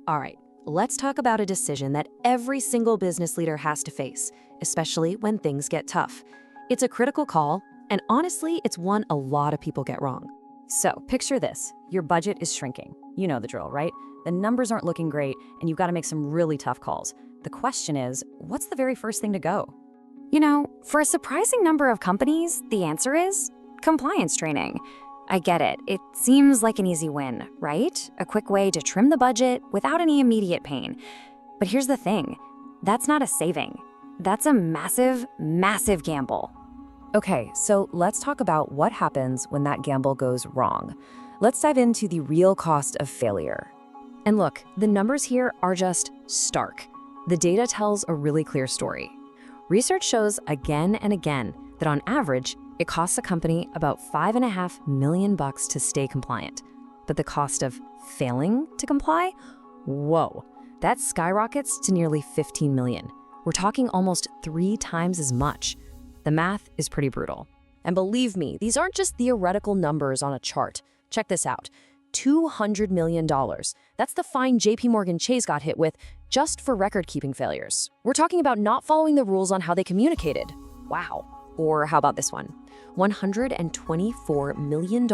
All right, let's talk about a decision that every single business leader has to face, especially when things get tough. It's a critical call, and honestly, it's one a lot of people get wrong. So, picture this. Your budget is shrinking. You know the drill, right? The numbers aren't looking great, and you've got to make some really tough calls. The question is, what's the very first thing to go? For a surprising number of companies, the answer is compliance training. I get it. It seems like an easy win, right? A quick way to trim the budget without any immediate pain. But here's the thing. That's not a saving. That's a massive, massive gamble. Okay, so let's talk about what happens when that gamble goes wrong. Let's dive into the real cost of failure. And look, the numbers here are just stark. The data tells a really clear story. Research shows again and again that on average, it costs a company about $5.5 million to stay compliant. But the cost of failing to comply? Whoa, that skyrockets to nearly $15 million. We're talking almost 3 times as much. The math is pretty brutal. And believe me, these aren't just theoretical numbers on a chart. Check this out. $200 million. That's the fine JP Morgan Chase got hit with just for record-keeping failures. We're talking about not following the rules on how they communicated. Wow. Or how about this one? $124 million.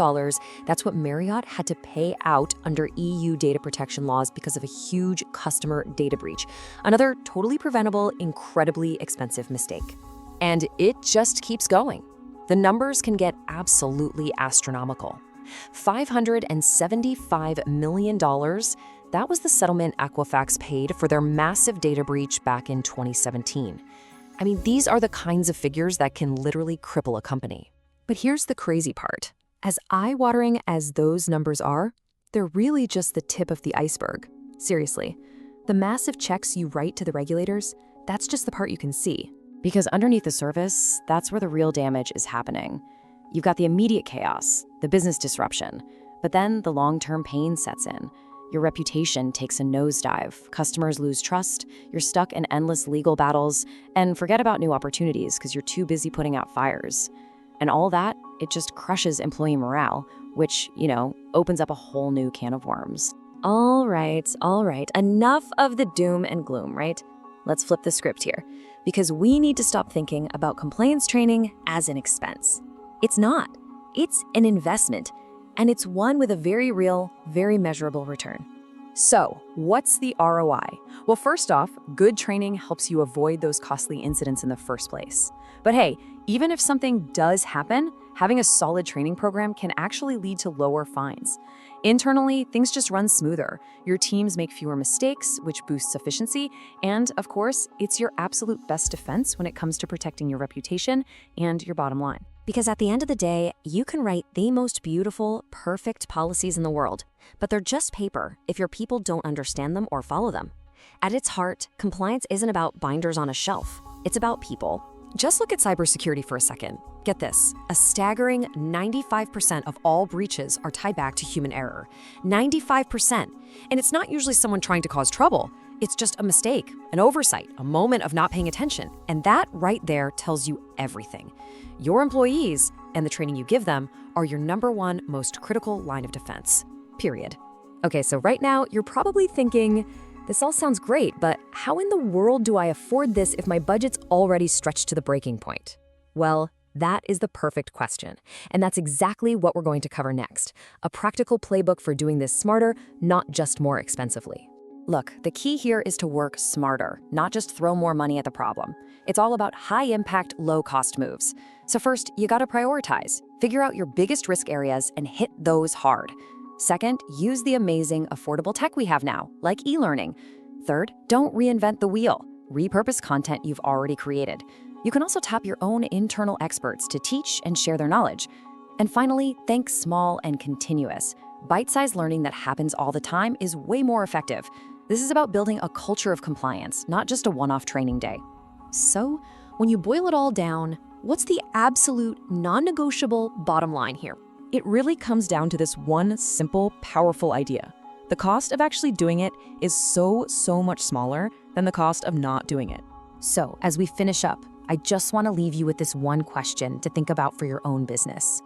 That's what Marriott had to pay out under EU data protection laws because of a huge customer data breach. Another totally preventable, incredibly expensive mistake. And it just keeps going. The numbers can get absolutely astronomical. $575 million, that was the settlement Equifax paid for their massive data breach back in 2017. I mean, these are the kinds of figures that can literally cripple a company. But here's the crazy part. As eye-watering as those numbers are, they're really just the tip of the iceberg. Seriously, the massive checks you write to the regulators, that's just the part you can see. Because underneath the surface, that's where the real damage is happening. You've got the immediate chaos, the business disruption, but then the long-term pain sets in. Your reputation takes a nosedive, customers lose trust, you're stuck in endless legal battles, and forget about new opportunities because you're too busy putting out fires. And all that, it just crushes employee morale, which, opens up a whole new can of worms. All right, enough of the doom and gloom, right? Let's flip the script here, because we need to stop thinking about compliance training as an expense. It's not. It's an investment, and it's one with a very real, very measurable return. So, what's the ROI? Well, first off, good training helps you avoid those costly incidents in the first place. But hey, even if something does happen, having a solid training program can actually lead to lower fines. Internally, things just run smoother. Your teams make fewer mistakes, which boosts efficiency. And of course, it's your absolute best defense when it comes to protecting your reputation and your bottom line. Because at the end of the day, you can write the most beautiful, perfect policies in the world, but they're just paper if your people don't understand them or follow them. At its heart, compliance isn't about binders on a shelf. It's about people. Just look at cybersecurity for a second. Get this, a staggering 95% of all breaches are tied back to human error. 95%. And it's not usually someone trying to cause trouble. It's just a mistake, an oversight, a moment of not paying attention. And that right there tells you everything. Your employees and the training you give them are your number one most critical line of defense, period. Okay, so right now you're probably thinking, this all sounds great, but how in the world do I afford this if my budget's already stretched to the breaking point? Well, that is the perfect question. And that's exactly what we're going to cover next. A practical playbook for doing this smarter, not just more expensively. Look, the key here is to work smarter, not just throw more money at the problem. It's all about high-impact, low-cost moves. So first, you gotta prioritize. Figure out your biggest risk areas and hit those hard. Second, use the amazing, affordable tech we have now, like e-learning. Third, don't reinvent the wheel. Repurpose content you've already created. You can also tap your own internal experts to teach and share their knowledge. And finally, think small and continuous. Bite-sized learning that happens all the time is way more effective. This is about building a culture of compliance, not just a one-off training day. So, when you boil it all down, what's the absolute non-negotiable bottom line here? It really comes down to this one simple, powerful idea. The cost of actually doing it is so much smaller than the cost of not doing it. So, as we finish up, I just want to leave you with this one question to think about for your own business.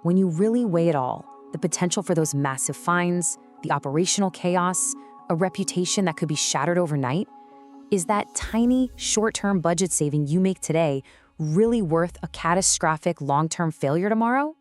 When you really weigh it all, the potential for those massive fines, the operational chaos, A reputation that could be shattered overnight? Is that tiny, short-term budget saving you make today really worth a catastrophic long-term failure tomorrow?